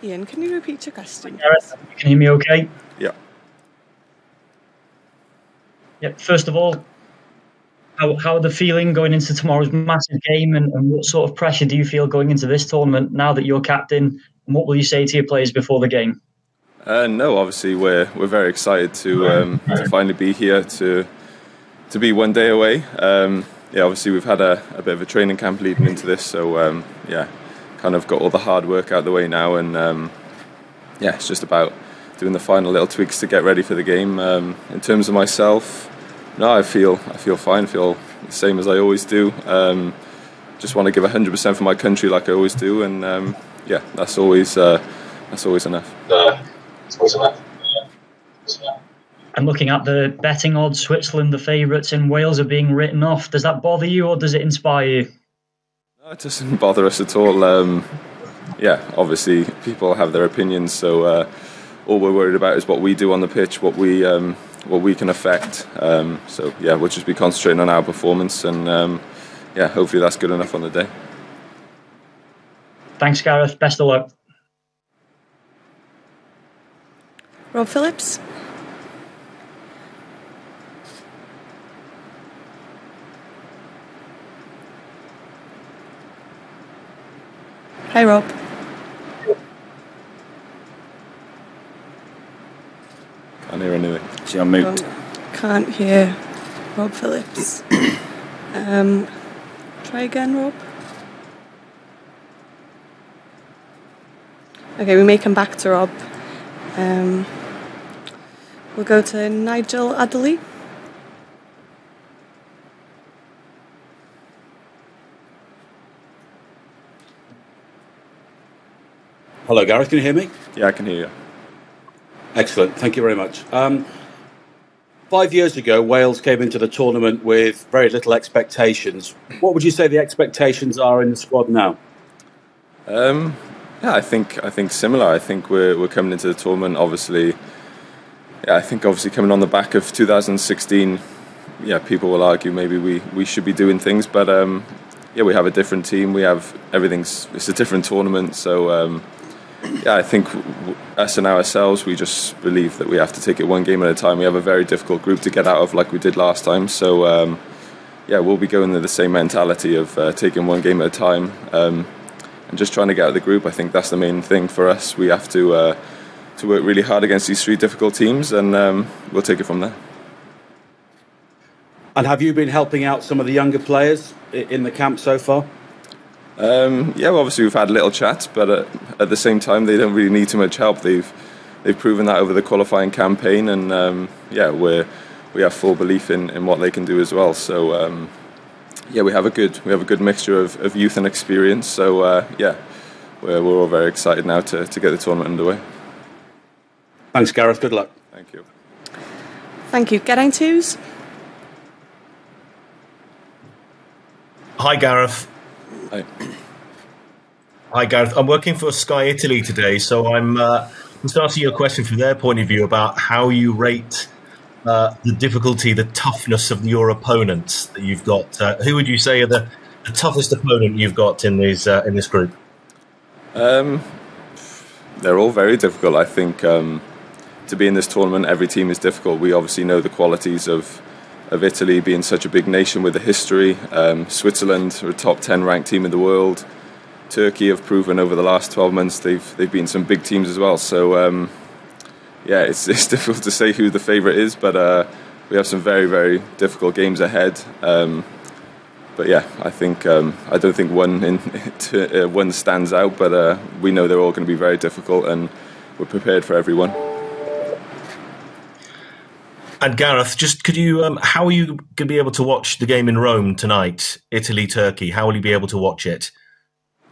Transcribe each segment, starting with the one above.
Ian, can you repeat your question? Gareth, you can hear me okay? Yeah. Yep. First of all, how are the feeling going into tomorrow's massive game, and what sort of pressure do you feel going into this tournament now that you're captain? And what will you say to your players before the game? No, obviously we're very excited to finally be here to be one day away. Yeah, obviously we've had a bit of a training camp leading into this, so yeah, kind of got all the hard work out of the way now, and yeah, it's just about doing the final little tweaks to get ready for the game. In terms of myself, no, I feel fine. Feel the same as I always do. Just want to give 100% for my country, like I always do, and yeah, that's always enough. And looking at the betting odds, Switzerland the favourites and Wales are being written off. Does that bother you, or does it inspire you? No, it doesn't bother us at all. Yeah, obviously people have their opinions, so all we're worried about is what we do on the pitch, what we can affect. So yeah, we'll just be concentrating on our performance, and yeah, hopefully that's good enough on the day. Thanks, Gareth. Best of luck. Rob Phillips. Hi, Rob. Can't hear anything. See, I'm mute. Can't hear Rob Phillips. Try again, Rob. Okay, we may come back to Rob. We'll go to Nigel Adderley. Hello, Gareth. Can you hear me? Yeah, I can hear you. Excellent. Thank you very much. 5 years ago, Wales came into the tournament with very little expectations. What would you say the expectations are in the squad now? Yeah, I think similar. I think we're coming into the tournament. Obviously, yeah, I think obviously coming on the back of 2016. Yeah, people will argue maybe we should be doing things, but yeah, we have a different team. We have everything's. It's a different tournament, so. Yeah, I think us and ourselves, we just believe that we have to take it one game at a time. We have a very difficult group to get out of, like we did last time. So, yeah, we'll be going with the same mentality of taking one game at a time and just trying to get out of the group. I think that's the main thing for us. We have to work really hard against these three difficult teams, and we'll take it from there. And have you been helping out some of the younger players in the camp so far? Yeah, well, obviously we've had little chats, but at the same time they don't really need too much help. They've proven that over the qualifying campaign, and yeah, we have full belief in what they can do as well. So yeah, we have a good mixture of youth and experience. So yeah, we're all very excited now to get the tournament underway. Thanks, Gareth. Good luck. Thank you. Thank you. Getting twos. Hi, Gareth. Hi. Hi, Gareth. I'm working for Sky Italy today, so I'm just asking you a question from their point of view about how you rate the difficulty, the toughness of your opponents that you've got. Who would you say are the toughest opponent you've got in this group? They're all very difficult. I think to be in this tournament, every team is difficult. We obviously know the qualities of Italy being such a big nation with a history. Switzerland are a top 10 ranked team in the world. Turkey have proven over the last 12 months they've beaten some big teams as well. So yeah, it's difficult to say who the favourite is, but we have some very, very difficult games ahead. But yeah, I don't think one stands out, but we know they're all going to be very difficult, and we're prepared for everyone. And Gareth, just could you? How are you going to be able to watch the game in Rome tonight, Italy-Turkey? How will you be able to watch it?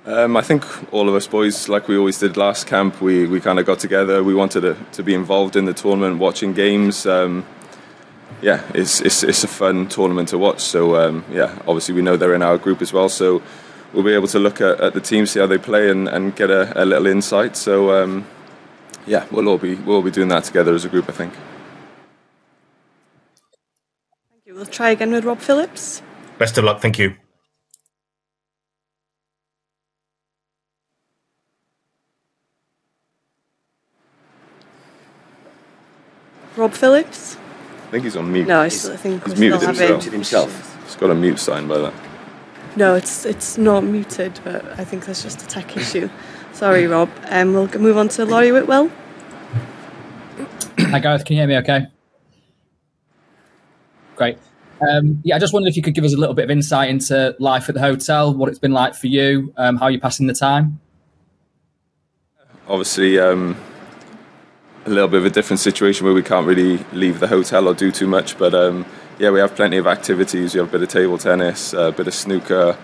I think all of us boys, like we always did last camp, we kind of got together. We wanted to be involved in the tournament, watching games. Yeah, it's a fun tournament to watch. So yeah, obviously we know they're in our group as well. So we'll be able to look at the team, see how they play, and get a little insight. So yeah, we'll all be doing that together as a group, I think. We'll try again with Rob Phillips. Best of luck. Thank you. Rob Phillips? I think he's on mute. No, I think He's we're muted still himself. having himself. He's got a mute sign by that. No, it's not muted, but I think that's just a tech issue. Sorry, Rob. We'll move on to Laurie Whitwell. Hi, Gareth. Can you hear me okay? Great. I just wondered if you could give us a little bit of insight into life at the hotel, what it's been like for you, how you're passing the time. Obviously, a little bit of a different situation where we can't really leave the hotel or do too much, but we have plenty of activities. We have a bit of table tennis, a bit of snooker.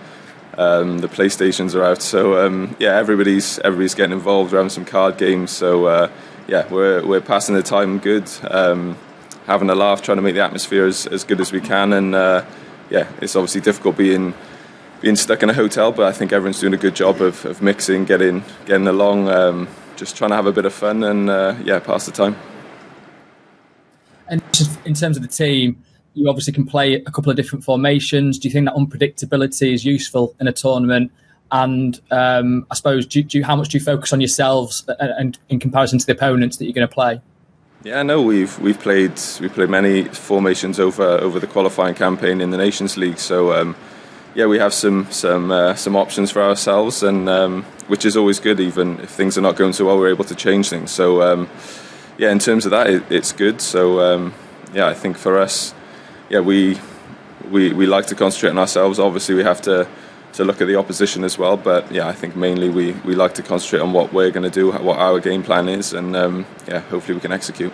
The PlayStations are out, so everybody's getting involved. We're having some card games, so we're passing the time good, having a laugh, trying to make the atmosphere as good as we can. And it's obviously difficult being stuck in a hotel, but I think everyone's doing a good job of mixing, getting along, just trying to have a bit of fun and pass the time. And just in terms of the team, you obviously can play a couple of different formations. Do you think that unpredictability is useful in a tournament? And I suppose, how much do you focus on yourselves and in comparison to the opponents that you're going to play? Yeah, no, we've played many formations over the qualifying campaign in the Nations League. So we have some options for ourselves, and which is always good. Even if things are not going so well, we're able to change things. So in terms of that, it's good. So I think for us, we like to concentrate on ourselves. Obviously, we have to look at the opposition as well. But I think mainly we like to concentrate on what we're going to do, what our game plan is, and hopefully we can execute.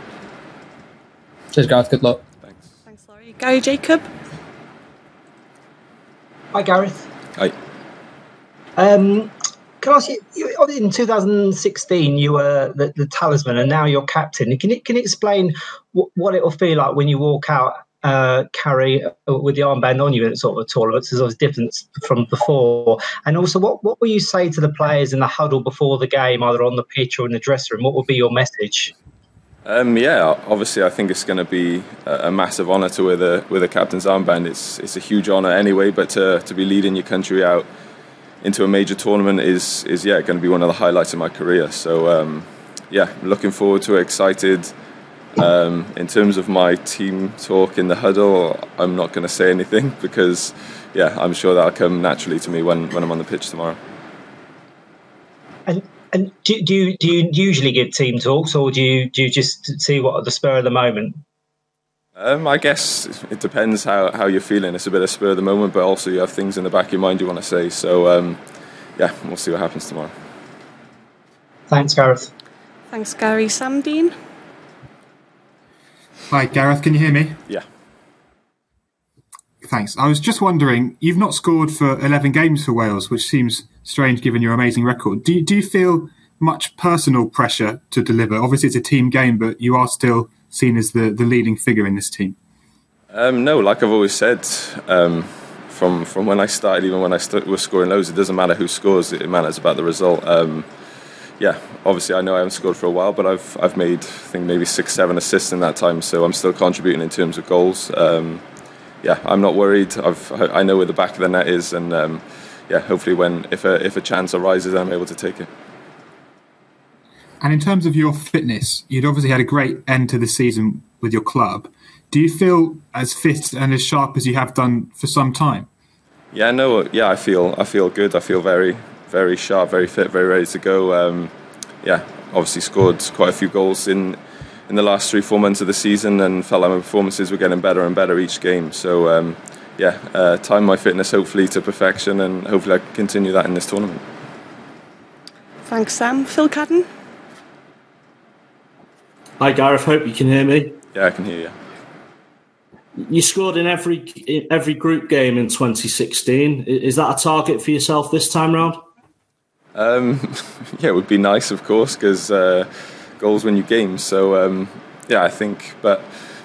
Cheers, Gareth. Good luck. Thanks, Laurie. Gary Jacob. Hi, Gareth. Hi. Can I ask you, in 2016 you were the talisman, and now you're captain. Can you explain what it will feel like when you walk out, carry with the armband on you in sort of a tournament? So there's different from before. And also, what will you say to the players in the huddle before the game, either on the pitch or in the dressing room? What will be your message? Obviously, I think it's going to be a massive honour to wear the captain's armband. It's a huge honour anyway, but to be leading your country out into a major tournament is going to be one of the highlights of my career. So looking forward to it, excited. In terms of my team talk in the huddle, I'm not going to say anything because I'm sure that'll come naturally to me when I'm on the pitch tomorrow. And do you usually give team talks, or do you just see what at the spur of the moment? I guess it depends how you're feeling. It's a bit of spur of the moment, but also you have things in the back of your mind you want to say. So we'll see what happens tomorrow. Thanks, Gareth. Thanks, Gary. Sam Dean. Hi, Gareth. Can you hear me? Yeah. Thanks. I was just wondering, you've not scored for 11 games for Wales, which seems strange given your amazing record. Do you feel much personal pressure to deliver? Obviously, it's a team game, but you are still seen as the leading figure in this team. No, like I've always said, from when I started, even when I was scoring loads, it doesn't matter who scores, it matters about the result. Obviously I know I haven't scored for a while, but I've made, I think, maybe 6-7 assists in that time, so I'm still contributing in terms of goals. I'm not worried. I know where the back of the net is, and hopefully if a chance arises, I'm able to take it. And in terms of your fitness, you'd obviously had a great end to the season with your club. Do you feel as fit and as sharp as you have done for some time? I feel good. I feel very, very sharp, very fit, very ready to go. Obviously scored quite a few goals in the last 3-4 months of the season, and felt like my performances were getting better and better each game. So time my fitness hopefully to perfection, and hopefully I can continue that in this tournament. Thanks, Sam. Phil Cadden. Hi, Gareth. Hope you can hear me. Yeah, I can hear you. You scored in every group game in 2016. Is that a target for yourself this time round? It would be nice, of course, because goals win you games. So I think. But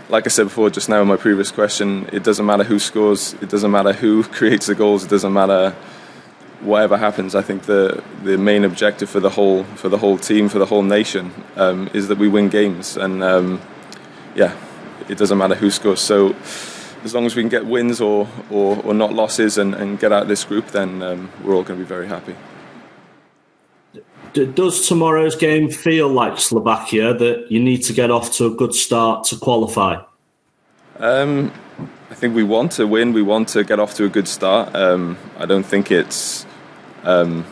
like I said before, just now in my previous question, it doesn't matter who scores. It doesn't matter who creates the goals. It doesn't matter whatever happens. I think the main objective for the whole team, for the whole nation, is that we win games. And it doesn't matter who scores. So as long as we can get wins or not losses and get out of this group, then we're all going to be very happy. does tomorrow's game feel like Slovakia, that you need to get off to a good start to qualify? I think we want to win. We want to get off to a good start. I don't think it's and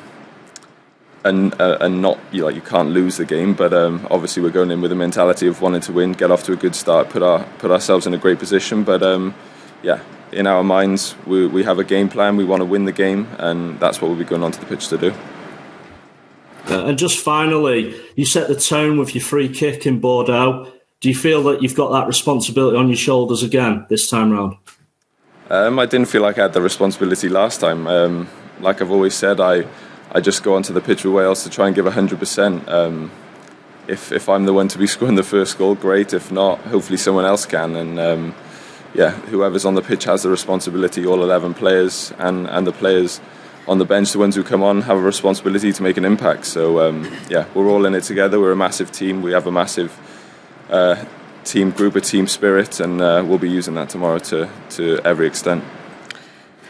not you can't lose the game, but obviously we're going in with a mentality of wanting to win, get off to a good start, put ourselves in a great position. But in our minds we have a game plan. We want to win the game, and that's what we'll be going onto the pitch to do. And just finally, you set the tone with your free kick in Bordeaux. Do you feel that you've got that responsibility on your shoulders again this time round? I didn't feel like I had the responsibility last time. Like I've always said, I just go onto the pitch with Wales to try and give 100%. If I'm the one to be scoring the first goal, great. If not, hopefully someone else can. And whoever's on the pitch has the responsibility. All 11 players and the players on the bench, the ones who come on, have a responsibility to make an impact. So we're all in it together. We're a massive team. We have a massive team group, a team spirit, and we'll be using that tomorrow to every extent.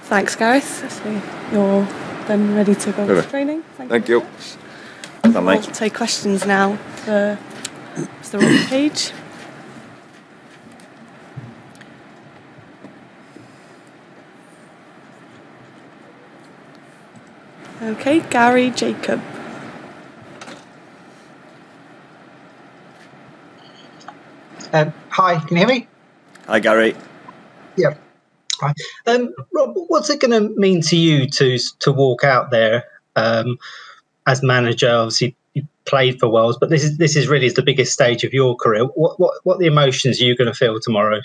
Thanks, Gareth. So you're then ready to go to training. Thank you. We'll take questions now for Mr. Rob Page. Okay, Gary Jacob. Hi, can you hear me? Hi, Gary. Yeah. Hi. Rob, what's it going to mean to you to walk out there as manager? Obviously, you played for Wales, but this is really the biggest stage of your career. What the emotions are you going to feel tomorrow?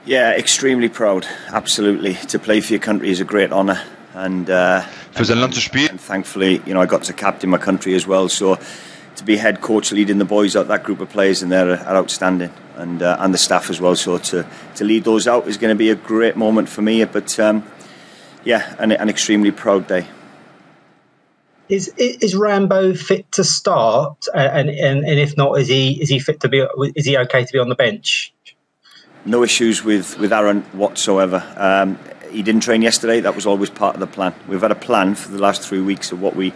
Yeah, extremely proud. Absolutely, to play for your country is a great honour, and thankfully, I got to captain my country as well. So to be head coach leading the boys out, that group of players, and they're outstanding, and the staff as well. So to lead those out is going to be a great moment for me. But an extremely proud day. Is Rambo fit to start? And if not, is he fit to be? Is he okay to be on the bench? No issues with Aaron whatsoever. He didn't train yesterday. That was always part of the plan. We've had a plan for the last 3 weeks of what we've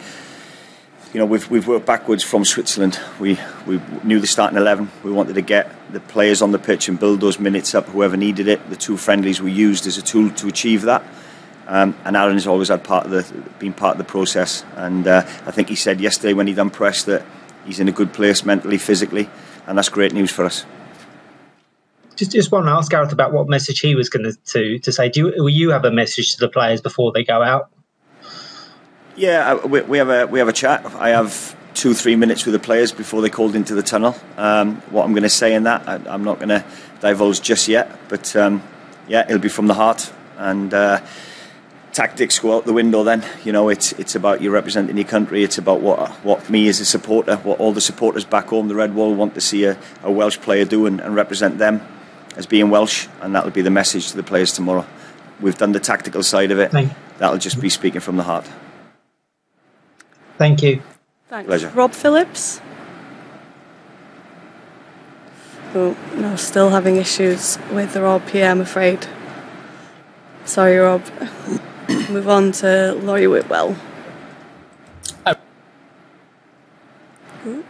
worked backwards from Switzerland. We knew the starting 11. We wanted to get the players on the pitch and build those minutes up, whoever needed it. The 2 friendlies we used as a tool to achieve that. And Aaron has always had been part of the process. And I think he said yesterday when he done press that he's in a good place mentally, physically, and that's great news for us. Just want to ask Gareth about what message he was going to say. Will you have a message to the players before they go out? Yeah, we have a chat. I have 2-3 minutes with the players before they called into the tunnel. What I'm going to say in that, I'm not going to divulge just yet. But it'll be from the heart, and tactics go out the window. Then it's about you representing your country. It's about what me as a supporter, what all the supporters back home, the Red Wall, want to see a Welsh player do and represent them as being Welsh, and that'll be the message to the players tomorrow. We've done the tactical side of it. That'll just be speaking from the heart. Thank you. Thanks. Pleasure. Rob Phillips. Oh, no, still having issues with the Rob here, I'm afraid. Sorry, Rob. Move on to Laurie Whitwell. Ooh.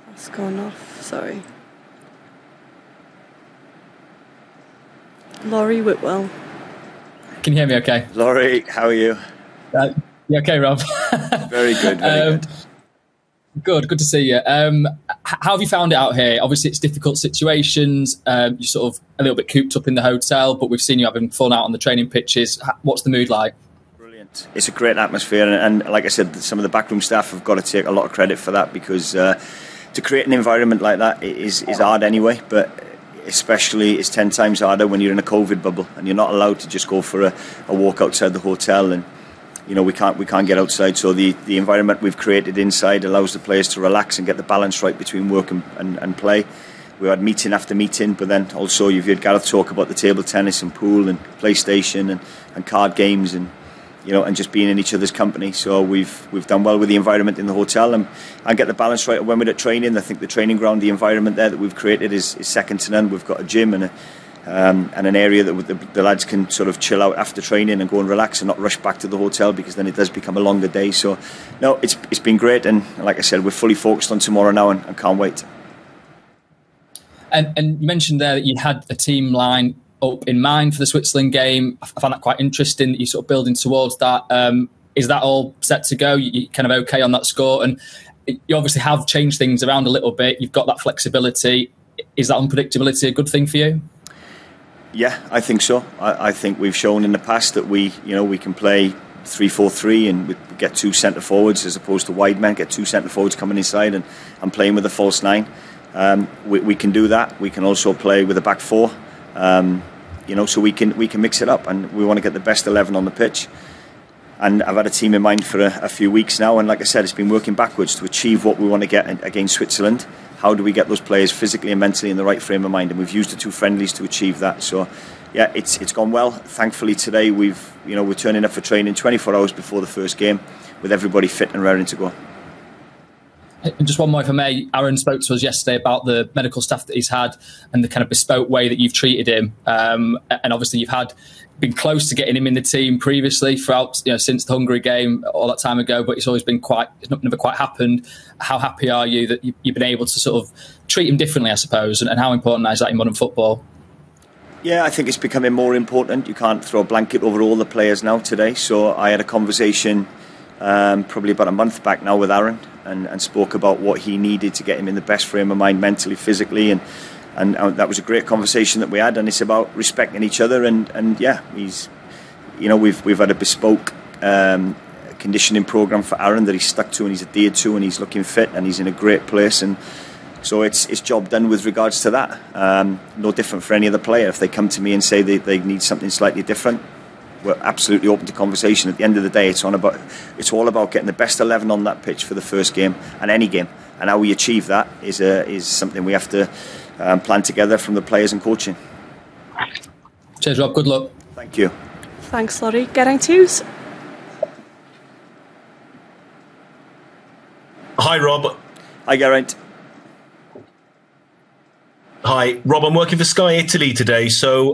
That's gone off, sorry. Laurie Whitwell. Can you hear me okay? Laurie, how are you? You okay, Rob? Very good, very good. Good to see you. How have you found it out here? Obviously, it's difficult situations. You're sort of a little bit cooped up in the hotel, but we've seen you having fun out on the training pitches. What's the mood like? Brilliant. It's a great atmosphere, and like I said, some of the backroom staff have got to take a lot of credit for that, because to create an environment like that is hard anyway, but especially it's 10 times harder when you're in a COVID bubble and you're not allowed to just go for a walk outside the hotel, and we can't get outside. So the environment we've created inside allows the players to relax and get the balance right between work and play. We had meeting after meeting, but then also you've heard Gareth talk about the table tennis and pool and PlayStation and card games and just being in each other's company. So we've done well with the environment in the hotel and get the balance right when we're at training. I think the training ground, the environment there that we've created is second to none. We've got a gym and and an area that the lads can sort of chill out after training and go and relax and not rush back to the hotel, because then it does become a longer day. So no, it's been great, and like I said, we're fully focused on tomorrow now and can't wait. And you mentioned there that you had a team line up in mind for the Switzerland game. I found that quite interesting that you're sort of building towards that. Is that all set to go? You're kind of okay on that score? And you obviously have changed things around a little bit. You've got that flexibility. Is that unpredictability a good thing for you? Yeah, I think so. I think we've shown in the past that we can play 3-4-3 and we get 2 centre forwards as opposed to wide men, get 2 centre forwards coming inside and playing with a false 9. We can do that. We can also play with a back 4. So we can mix it up, and we want to get the best 11 on the pitch. And I've had a team in mind for a few weeks now, and like I said, it's been working backwards to achieve what we want to get against Switzerland. How do we get those players physically and mentally in the right frame of mind? And we've used the 2 friendlies to achieve that. So yeah, it's gone well. Thankfully today we're turning up for training 24 hours before the first game with everybody fit and raring to go. And just one more, if I may. Aaron spoke to us yesterday about the medical staff that he's had and the kind of bespoke way that you've treated him. And obviously you've been close to getting him in the team previously throughout, since the Hungary game all that time ago, but it's never quite happened. How happy are you that you've been able to sort of treat him differently, I suppose, and how important is that in modern football? Yeah, I think it's becoming more important. You can't throw a blanket over all the players now today. So I had a conversation probably about a month back now with Aaron and spoke about what he needed to get him in the best frame of mind mentally, physically, and that was a great conversation that we had, and it's about respecting each other, and yeah, we've had a bespoke conditioning program for Aaron that he's stuck to and he's adhered to, and he's looking fit and he's in a great place, and so it's job done with regards to that. No different for any other player. If they come to me and say they need something slightly different, we're absolutely open to conversation. At the end of the day, it's all about getting the best 11 on that pitch for the first game and any game, and how we achieve that is something we have to plan together from the players and coaching. Cheers, Rob. Good luck. Thank you. Thanks, Laurie. Geraint Hughes. Hi, Rob. Hi, Geraint. Hi, Rob. I'm working for Sky Italy today. So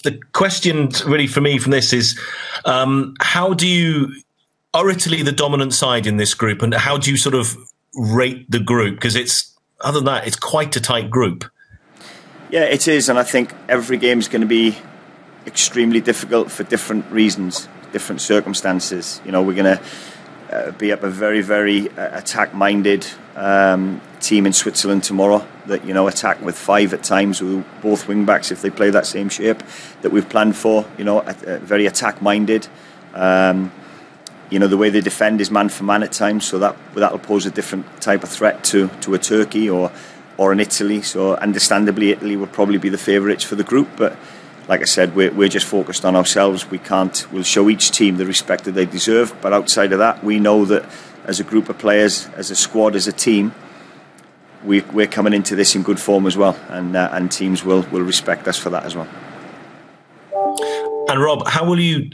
the question really for me from this is, are Italy the dominant side in this group, and how do you sort of rate the group? Because other than that, it's quite a tight group. Yeah, it is, and I think every game is going to be extremely difficult for different reasons, different circumstances. We're going to be up a very, very attack-minded team in Switzerland tomorrow that attack with 5 at times, with both wing backs if they play that same shape that we've planned for. Very attack-minded. The way they defend is man for man at times, so that'll pose a different type of threat to a Turkey or an Italy. So understandably, Italy will probably be the favourites for the group, but like I said, we're just focused on ourselves. We'll show each team the respect that they deserve, but outside of that, we know that as a group of players, as a squad, as a team, we're coming into this in good form as well, and teams will respect us for that as well. And Rob, how will you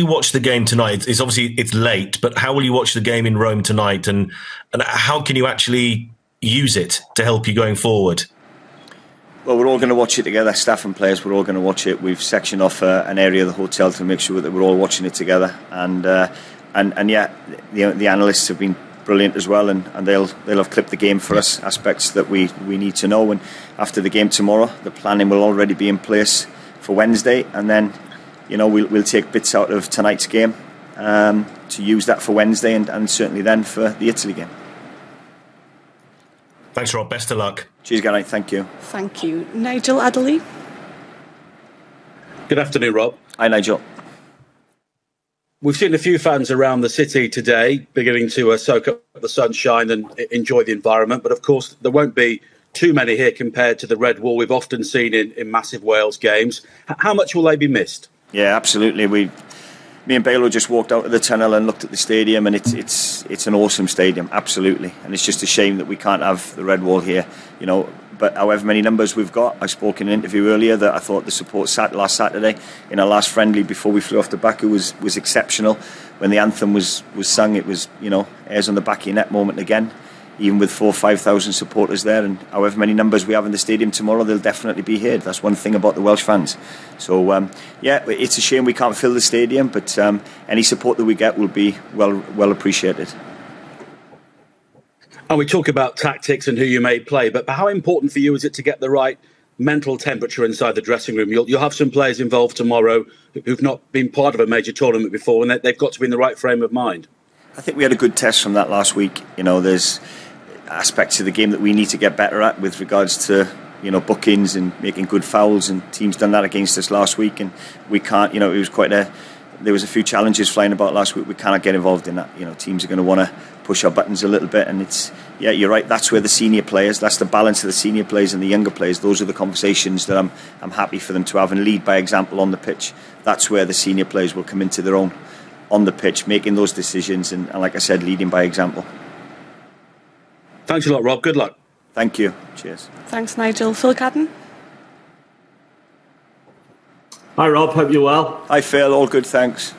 watch the game tonight? It's obviously late, but how will you watch the game in Rome tonight, and how can you actually use it to help you going forward? Well, we're all going to watch it together, staff and players. We're all going to watch it. We've sectioned off an area of the hotel to make sure that we're all watching it together. And yeah, the analysts have been brilliant as well, and they'll have clipped the game for us, aspects that we need to know. And after the game tomorrow, the planning will already be in place for Wednesday, and then we'll take bits out of tonight's game to use that for Wednesday, and certainly then for the Italy game. Thanks, Rob. Best of luck. Cheers, Geraint. Thank you. Thank you. Nigel Adderley. Good afternoon, Rob. Hi, Nigel. We've seen a few fans around the city today beginning to soak up the sunshine and enjoy the environment, but of course there won't be too many here compared to the red wall we've often seen in massive Wales games. How much will they be missed? Yeah, absolutely. Me and Bale just walked out of the tunnel and looked at the stadium, and it's an awesome stadium, absolutely. And it's just a shame that we can't have the red wall here, But however many numbers we've got, I spoke in an interview earlier that I thought the support last Saturday in our last friendly before we flew off to Baku was exceptional. When the anthem was sung, it was airs on the back of your neck moment again. even with 4,000 or 5,000 supporters there, and however many numbers we have in the stadium tomorrow, they'll definitely be here. That's one thing about the Welsh fans. So it's a shame we can't fill the stadium, but any support that we get will be well appreciated. And we talk about tactics and who you may play, but how important for you is it to get the right mental temperature inside the dressing room? You'll have some players involved tomorrow who've not been part of a major tournament before, and they've got to be in the right frame of mind. I think we had a good test from that last week. There's aspects of the game that we need to get better at with regards to bookings and making good fouls, and teams done that against us last week, and we can't. It was there was a few challenges flying about last week. We cannot get involved in that. Teams are going to want to push our buttons a little bit, and you're right. That's where the senior players, that's the balance of the senior players and the younger players. Those are the conversations that I'm happy for them to have and lead by example on the pitch. That's where the senior players will come into their own on the pitch, making those decisions and like I said, leading by example. Thanks a lot, Rob. Good luck. Thank you. Cheers. Thanks, Nigel. Phil Cadden. Hi, Rob. Hope you're well. Hi, Phil. All good, thanks.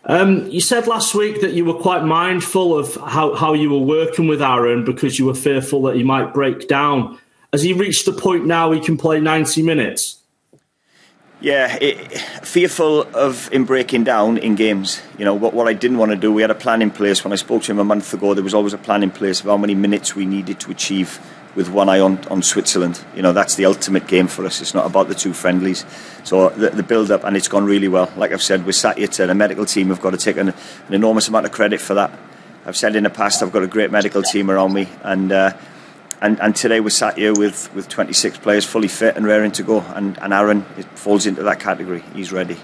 You said last week that you were quite mindful of how you were working with Aaron because you were fearful that he might break down. Has he reached the point now he can play 90 minutes? Yeah, fearful of him breaking down in games. What I didn't want to do, we had a plan in place. When I spoke to him a month ago, there was always a plan in place of how many minutes we needed to achieve with one eye on Switzerland. That's the ultimate game for us. It's not about the two friendlies. So the build-up, and it's gone really well. Like I've said, we're sat here to the medical team. We've got to take an enormous amount of credit for that. I've said in the past I've got a great medical team around me, and today we're sat here with 26 players fully fit and raring to go, and Aaron falls into that category. He's ready.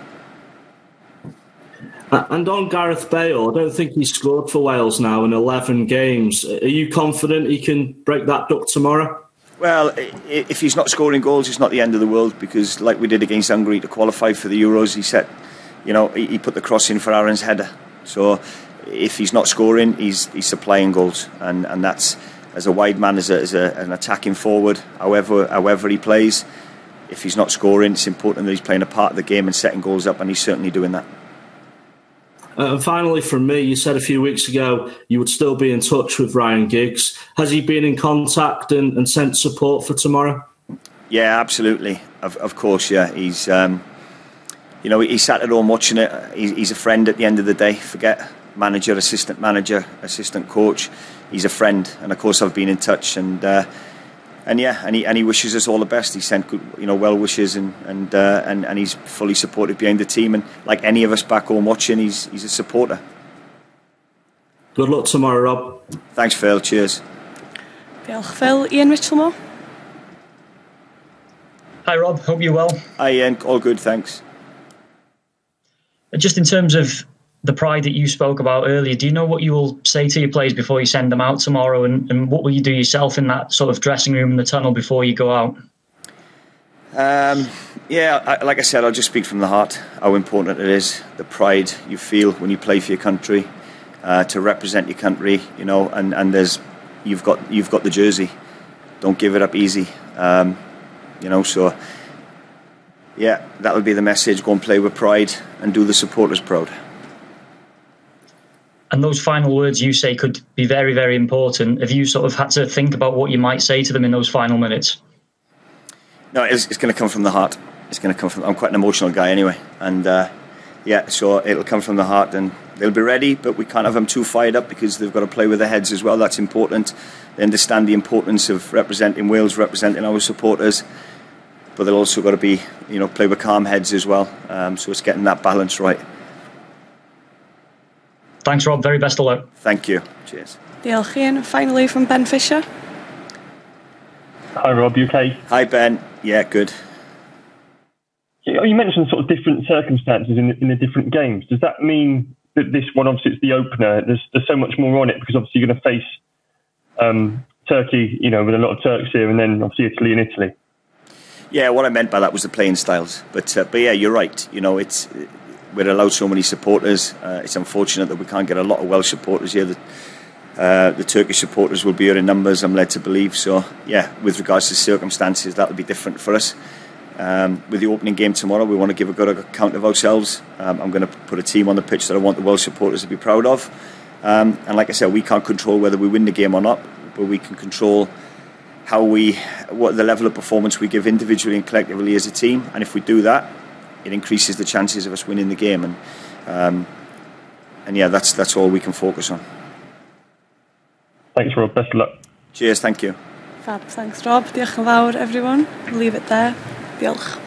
And on Gareth Bale, I don't think he's scored for Wales now in 11 games. Are you confident he can break that duck tomorrow? Well, if he's not scoring goals, it's not the end of the world, because like we did against Hungary to qualify for the Euros, he put the cross in for Aaron's header. So if he's not scoring, he's supplying goals, and that's, as a wide man, as an attacking forward, however he plays, if he's not scoring, it's important that he's playing a part of the game and setting goals up, and he's certainly doing that. And finally, from me, you said a few weeks ago you would still be in touch with Ryan Giggs. Has he been in contact and sent support for tomorrow? Yeah, absolutely. Of course, yeah. He's, he sat at home watching it. He's a friend at the end of the day. Forget manager, assistant coach. He's a friend, and of course I've been in touch, and he wishes us all the best. He sent good, well wishes, and he's fully supported behind the team. And like any of us back home watching, he's a supporter. Good luck tomorrow, Rob. Thanks, Phil. Cheers. Phil, Ian Mitchellmore. Hi, Rob. Hope you're well. Hi, Ian. All good, thanks. Just in terms of the pride that you spoke about earlier, do you know what you will say to your players before you send them out tomorrow, and what will you do yourself in that sort of dressing room in the tunnel before you go out? Like I said, I'll just speak from the heart, how important it is, the pride you feel when you play for your country, to represent your country, and you've got the jersey. Don't give it up easy, so yeah, that would be the message. Go and play with pride and do the supporters proud. And those final words you say could be very, very important. Have you sort of had to think about what you might say to them in those final minutes? No, it's going to come from the heart. It's going to come from. I'm quite an emotional guy anyway, and so it'll come from the heart, and they'll be ready. But we can't have them too fired up because they've got to play with their heads as well. That's important. They understand the importance of representing Wales, representing our supporters, but they'll also got to be, play with calm heads as well. So it's getting that balance right. Thanks, Rob. Very best of luck. Thank you. Cheers. Diolch, Ian. Finally from Ben Fisher. Hi, Rob. You okay? Hi, Ben. Yeah, good. You mentioned sort of different circumstances in the different games. Does that mean that this one, obviously, it's the opener? There's so much more on it because obviously you're going to face Turkey, with a lot of Turks here, and then obviously Italy and Italy. Yeah, what I meant by that was the playing styles. But yeah, you're right. We're allowed so many supporters. It's unfortunate that we can't get a lot of Welsh supporters here. The Turkish supporters will be here in numbers, I'm led to believe. So, yeah, with regards to circumstances, that'll be different for us. With the opening game tomorrow, we want to give a good account of ourselves. I'm going to put a team on the pitch that I want the Welsh supporters to be proud of. And like I said, we can't control whether we win the game or not, but we can control what the level of performance we give individually and collectively as a team. And if we do that, it increases the chances of us winning the game. And yeah, that's all we can focus on. Thanks, Rob. Best of luck. Cheers. Thank you. Fab. Thanks, Rob. Diolch yn fawr, everyone. We'll leave it there. Diolch.